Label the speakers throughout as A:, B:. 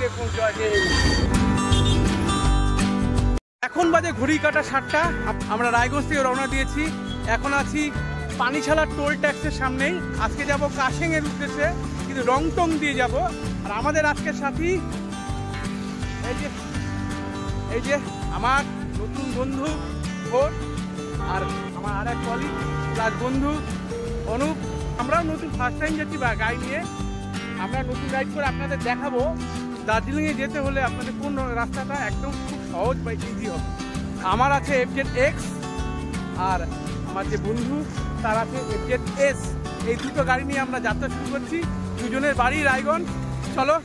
A: দেখুন জয় হিন্দ। এখন বাজে ঘড়ি কাটা 7টা। আমরা রায়গঞ্জ থেকে রওনা দিয়েছি। এখন আছি পানিশালা টোল ট্যাক্সের সামনেই। আজকে যাব কাশেংয়ের উদ্দেশ্যে, কিন্তু রংটং দিয়ে যাব। আর আমাদের আজকের সাথী এই যে আমার নতুন বন্ধু ভোর, আর আমার আর এক কলিগ প্লাস বন্ধু অনুপ। আমরাও নতুন ফার্স্ট টাইম যাচ্ছি বা গাড়ি নিয়ে। আমরা নতুন রাইড করে আপনাদের দেখাবো দার্জিলিংয়ে যেতে হলে আপনাদের কোন রাস্তাটা একদম খুব সহজ বা ইজি হবে। আমার আছে FZX, আর আমার যে বন্ধু তার আছে FZS। এই দুটো গাড়ি নিয়ে আমরা যাত্রা শুরু করছি। দুজনের বাড়ি রায়গঞ্জ। চলো।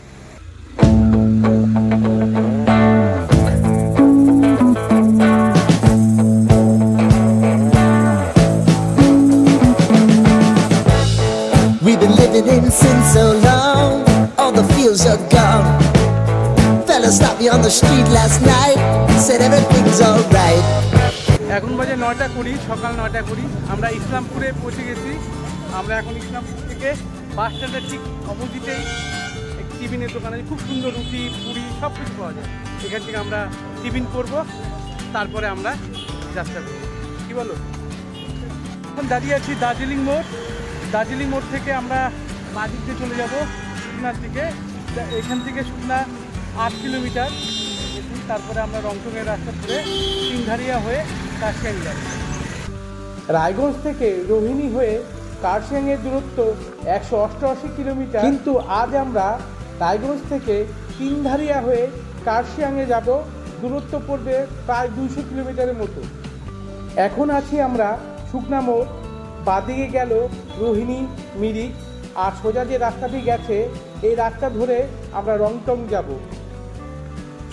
B: We've been living in sin so long, all the feels are gone. Fella stopped me on the street last night, said everything's alright.
A: এখন বাজে 9:20, সকাল 9:20। আমরা ইসলামপুরে পৌঁছে গেছি। আমরা এখন ইসলামপুর থেকে বাস স্ট্যান্ডের ঠিক অপোজিটেই একটি টিফিনের দোকান আছে। খুব সুন্দর রুটি পুরি সব কিছু পাওয়া যায়। এখান থেকে আমরা টিফিন করব, তারপরে আমরা যাত্রা করব। কী বলো? এখন দাঁড়িয়ে আছি দার্জিলিং মোড়। দার্জিলিং মোড় থেকে আমরা বাদিক দিয়ে চলে যাব সুকনার দিকে। এখান থেকে সুকনা 8 কিলোমিটার। তারপরে আমরা রংটংয়ের রাস্তা ধরে সিংঘারিয়া হয়ে কার্শিয়াং যাব। রায়গঞ্জ থেকে রোহিণী হয়ে কার্শিয়াংয়ের দূরত্ব 188 কিলোমিটার, কিন্তু আজ আমরা রায়গঞ্জ থেকে সিংঘারিয়া হয়ে কার্শিয়াংয়ে যাব। দূরত্ব পড়বে প্রায় 200 কিলোমিটারের মতো। এখন আছি আমরা সুকনা মোড়। বাদিকে গেল রোহিণী, মিরিক, আর সোজা যে রাস্তাটি গেছে এই রাস্তা ধরে আমরা রংটং যাব।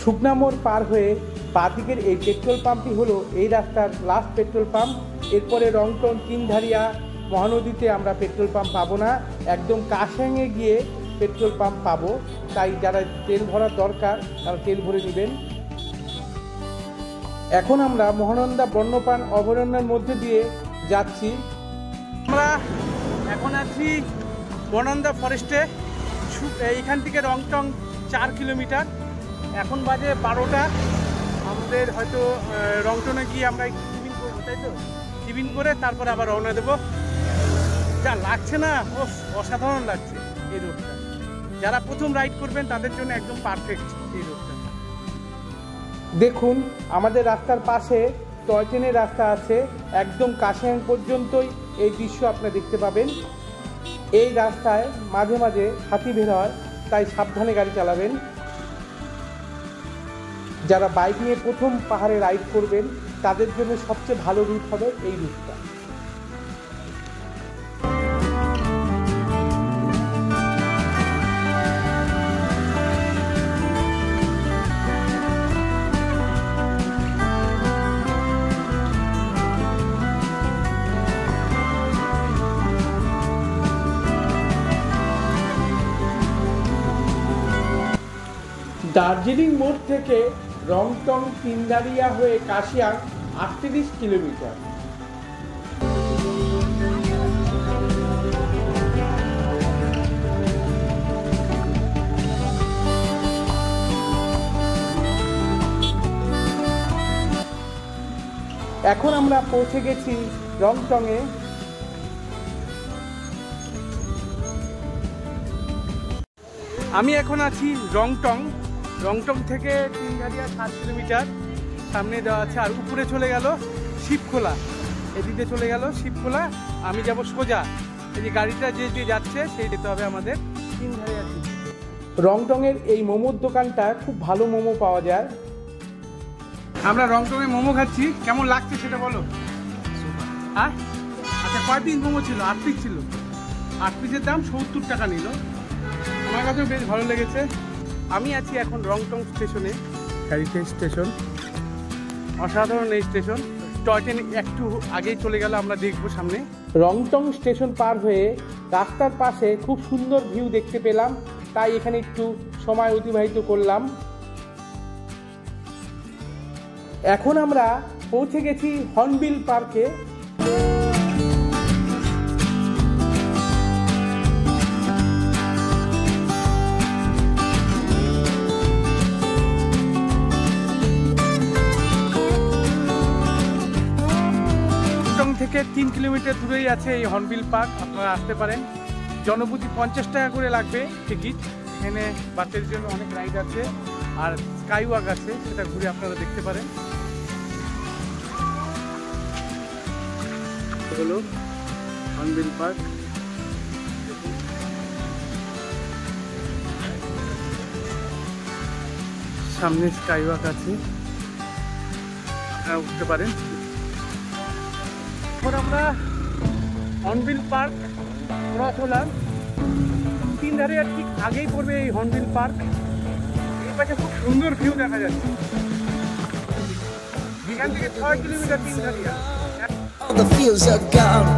A: সুকনা মোড় পার হয়ে বাদিকের এই পেট্রোল পাম্পটি হলো এই রাস্তার লাস্ট পেট্রোল পাম্প। এরপরে রংটং তিনধারিয়া মহানদীতে আমরা পেট্রোল পাম্প পাবো না, একদম কাশেংয়ে গিয়ে পেট্রোল পাম্প পাবো। তাই যারা তেল ভরার দরকার তারা তেল ভরে নেবেন। এখন আমরা মহানন্দা বন্যপ্রাণ অভয়ারণ্যের মধ্যে দিয়ে যাচ্ছি। আমরা এখন আছি বনন্দা ফরেস্টে। এইখান থেকে রংটং 4 কিলোমিটার। এখন বাজে 12টা। আমাদের হয়তো রংটংয়ে গিয়ে আমরা একটু টিফিন করবো, তাই তো? টিফিন করে তারপরে আবার রওনা দেবো। যা লাগছে না, ও অসাধারণ লাগছে এই রোডটা। যারা প্রথম রাইড করবেন তাদের জন্য একদম পারফেক্ট এই রোডটা। দেখুন আমাদের রাস্তার পাশে টয় ট্রেনের রাস্তা আছে। একদম কাশেং পর্যন্তই এই দৃশ্য আপনারা দেখতে পাবেন। এই রাস্তায় মাঝে মাঝে হাতি বের হয়, তাই সাবধানে গাড়ি চালাবেন। যারা বাইক নিয়ে প্রথম পাহাড়ে রাইড করবেন তাদের জন্য সবচেয়ে ভালো রুট হবে এই রুটটা। দার্জিলিং মোড় থেকে রংটং তিনধারিয়া হয়ে কাশিয়াং 38 কিলোমিটার। এখন আমরা পৌঁছে গেছি রংটংয়ে। আমি এখন আছি রংটং। রংটং থেকে তিনধারিয়া 7 কিলোমিটার সামনে দেওয়া আছে। আর উপরে চলে গেল শিবখোলা, এদিকে চলে গেল শিবখোলা। আমি যাব সোজা। এই যে গাড়িটা যে যাচ্ছে সেই যেতে হবে আমাদের তিনধারিয়া। রংটংয়ের এই মোমোর দোকানটা খুব ভালো মোমো পাওয়া যায়। আমরা রংটংয়ে মোমো খাচ্ছি। কেমন লাগছে সেটা বলো। হ্যাঁ আচ্ছা, কয় পিস মোমো ছিল? 8 পিস ছিল। 8 পিসের দাম 70 টাকা নিল। আমার কাছেও বেশ ভালো লেগেছে। আমি আছি এখন রংটং স্টেশনে, হেরিটেজ স্টেশন। অসাধারণ এই স্টেশন। টয় ট্রেন একটু আগেই চলে গেল, আমরা দেখবো সামনে। রংটং স্টেশন পার হয়ে রাস্তার পাশে খুব সুন্দর ভিউ দেখতে পেলাম, তাই এখানে একটু সময় অতিবাহিত করলাম। এখন আমরা পৌঁছে গেছি হর্নবিল পার্কে। থেকে 3 কিলোমিটার দূরেই আছে এই হর্নবিল পার্ক, আপনারা আসতে পারেন। জনপ্রতি 50 টাকা করে লাগবে টিকিট। এখানে বাচ্চাদের জন্য অনেক রাইড আছে আর স্কাই ওয়াক আছে, সেটা ঘুরে আপনারা দেখতে পারেন। হলো হর্নবিল পার্ক। সামনে স্কাই ওয়াক আছে, আপনারা উঠতে পারেন। এখন আমরা হর্নবিল পার্ক ক্রস হলাম। তিনধারিয়ার ঠিক আগেই পড়বে এই হর্নবিল পার্ক। এই পাশে খুব সুন্দর ভিউ দেখা যাচ্ছে। এখান থেকে 6 kilometre Tindharia.
B: All the fields are gone.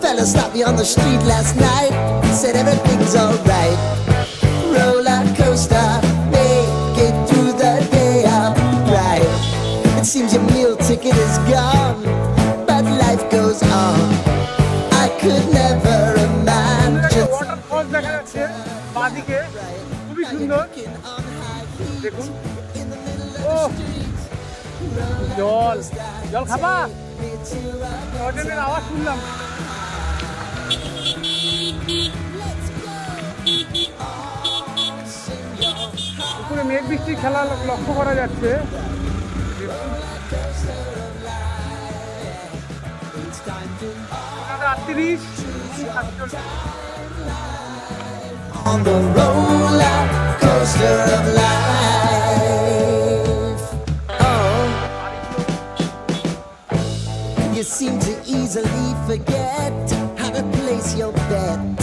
B: Fella stopped me on the street last night, said everything's alright. Roller coaster, make it through the day upright. It seems your meal ticket is gone, but life goes on. I could never imagine.
A: Waterfall দেখা যাচ্ছে বাদিকে, খুবই সুন্দর। দেখুন, ও জল জল খাবা? জলের আওয়াজ শুনলাম। উপরে মেঘ বৃষ্টি খেলা লক্ষ্য করা যাচ্ছে।
B: On the roller coaster of life. Oh, you seem to easily forget how to place your bet.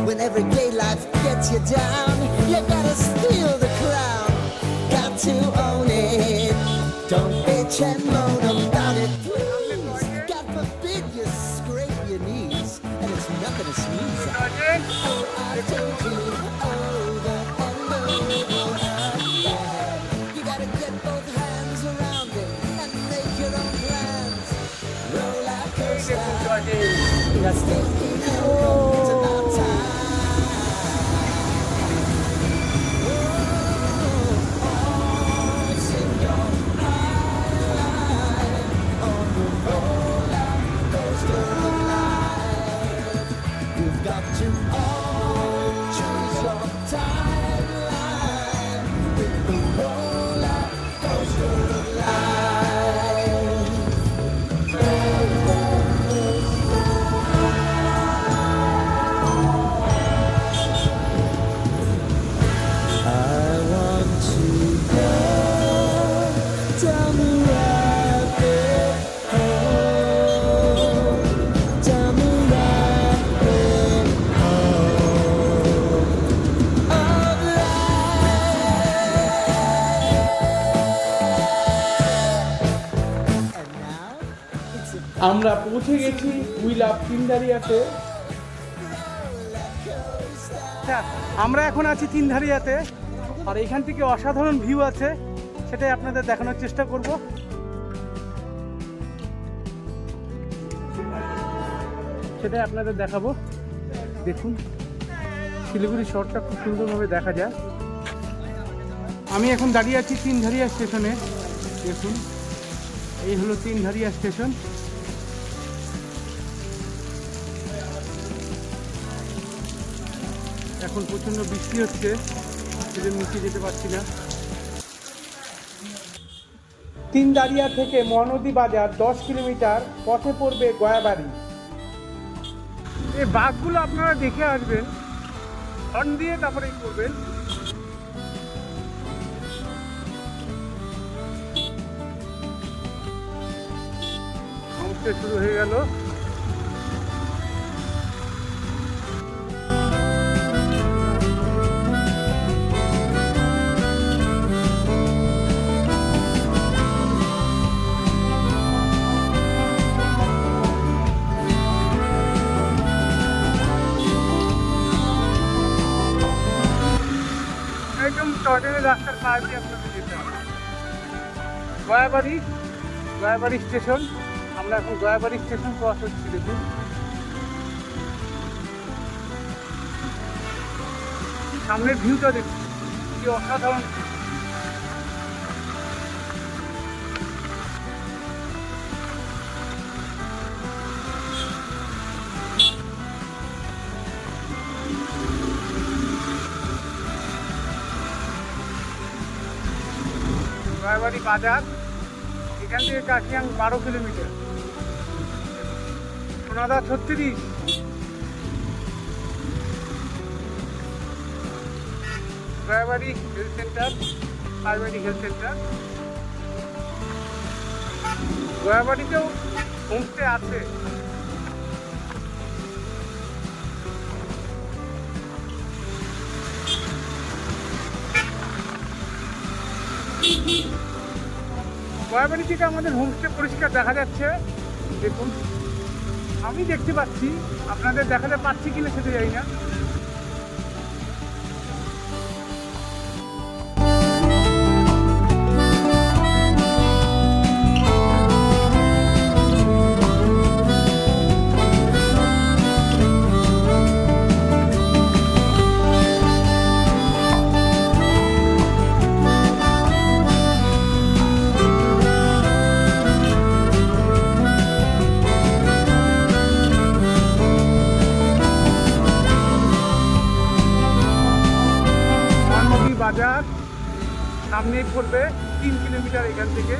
B: When everyday life gets you down, you gotta steal the crown. Got to own it. Don't bitch and moan about it, please. God forbid you scrape your knees, and it's nothing to sneeze at. I told you over and over again. You gotta get both hands around it and make your own plans. Roller coaster, it's about time.
A: আমরা পৌঁছে গেছি we love তিনধারিয়াতে। আমরা এখন আছি তিনধারিয়াতে, আর এখান থেকে অসাধারণ view আছে, সেটাই আপনাদের দেখানোর চেষ্টা করব। সেটাই আপনাদের দেখাবো। দেখুন, শিলিগুড়ি শহরটা খুব সুন্দরভাবে দেখা যায়। আমি এখন দাঁড়িয়ে আছি তিনধারিয়া স্টেশনে। দেখুন, এই হলো তিনধারিয়া স্টেশন। এখন প্রচন্ড বৃষ্টি হচ্ছে, সেজন্য নিচে যেতে পারছি না। তিনধারিয়া থেকে মহানদী বাজার 10 কিলোমিটার, পথে পড়বে গয়াবাড়ি। এই বাঘগুলো আপনারা দেখে আসবেন, হর্ন দিয়ে তারপরেই করবেন। সমস্যা শুরু হয়ে গেল। একদম টর্নেটের রাস্তার পাশ দিয়ে আপনাকে যেতে হবে। গয়াবাড়ি স্টেশন। আমরা এখন গয়াবাড়ি স্টেশন ক্রস হচ্ছি। দেখুন, সামনের ভিউটা দেখুন, কি অসাধারণ। গয়াবাড়ি বাজার, এখান থেকে Kurseong 12 kilometre, Sonada 36, Gayabari health centre, ayurvedic health centre. গয়াবাড়িতেও হোমস্টে আছে। গয়াবাড়ি থেকে আমাদের হোমস্টে পরিষ্কার দেখা যাচ্ছে। দেখুন, আমি দেখতে পাচ্ছি, আপনাদের দেখাতে পাচ্ছি কিনা সেটা জানি না। বাজার সামনেই পড়বে, 3 কিলোমিটার এখান থেকে।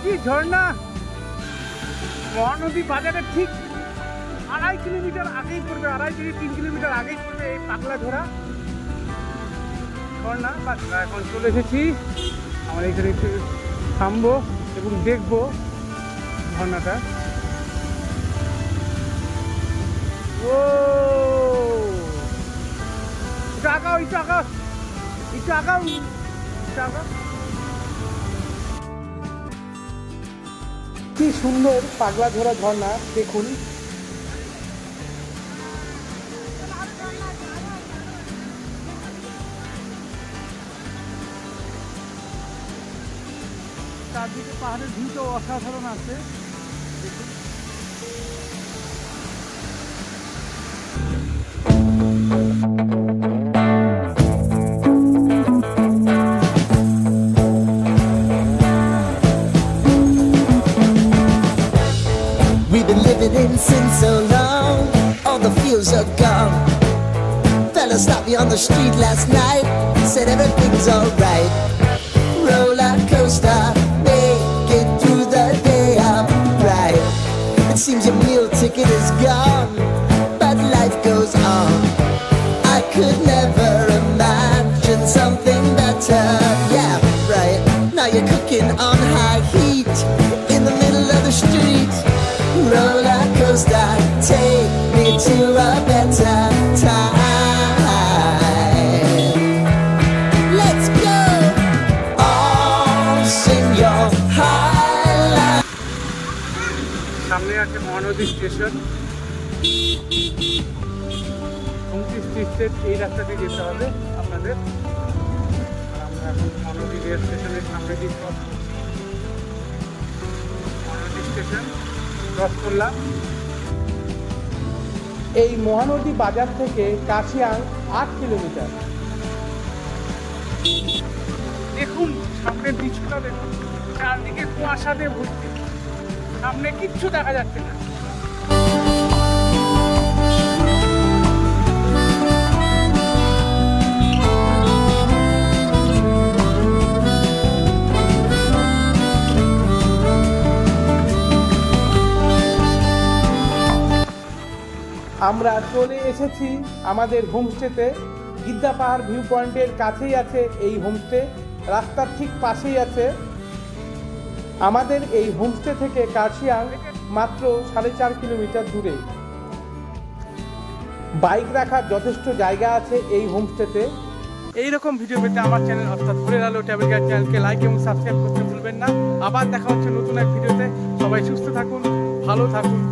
A: কি ঝর্ণা! মহানদী বাজারের ঠিক 2.5 কিলোমিটার আগেই পড়বে, 2.5 থেকে 3 কিলোমিটার আগেই পড়বে এই পাগলা ধরা ঝর্ণা। আমরা এখন চলে এসেছি, আমরা এখানে একটু থামবো এবং দেখবো ঝর্ণাটা। ও আগাও, একটু আগাও, একটু আগাও, একটু আগাও। কি সুন্দর পাগলা ধরা ঝর্ণা, দেখুন। চারদিকে পাহাড়ের ভিউটা অসাধারণ আছে, দেখুন।
B: We've been living in sin so long, all the fields are gone. Fella stopped me on the street last night, said everything's alright. Roller coaster, make it through the day, I'm right. It seems your meal ticket is gone, but life goes on. I could never imagine something better. Yeah, right. Now you're cooking on high heat in the middle of the street. Roller coaster, take me to a better time. Let's go. All sing your high life.
A: সামনে আছে Mahanadi station. 29 state এই রাস্তা দিয়ে যেতে হবে আপনাদের। আমরা এখন মহানদী রেল স্টেশনের সামনে দিয়ে ক্রস করছি। মহানদী স্টেশন ক্রস করলাম। এই মহানদী বাজার থেকে কাশিয়াং 8 কিলোমিটার। দেখুন সামনের দৃশ্যটা দেখুন, চারদিকে কুয়াশাতে ভর্তি, সামনে কিচ্ছু দেখা যাচ্ছে না। আমরা চলে এসেছি আমাদের হোমস্টেতে। গিদ্দা পাহাড় ভিউ পয়েন্টের কাছেই আছে এই হোমস্টে, রাস্তার ঠিক পাশেই আছে। আমাদের এই হোমস্টে থেকে কার্শিয়াং মাত্র 4.5 কিলোমিটার দূরে। বাইক রাখার যথেষ্ট জায়গা আছে এই হোমস্টেতে। এইরকম ভিডিও পেতে আমার চ্যানেল অর্থাৎ ভোরের আলো ট্রাভেল গাইড চ্যানেলকে লাইক এবং সাবস্ক্রাইব করতে ভুলবেন না। আবার দেখা হচ্ছে নতুন এক ভিডিওতে। সবাই সুস্থ থাকুন, ভালো থাকুন।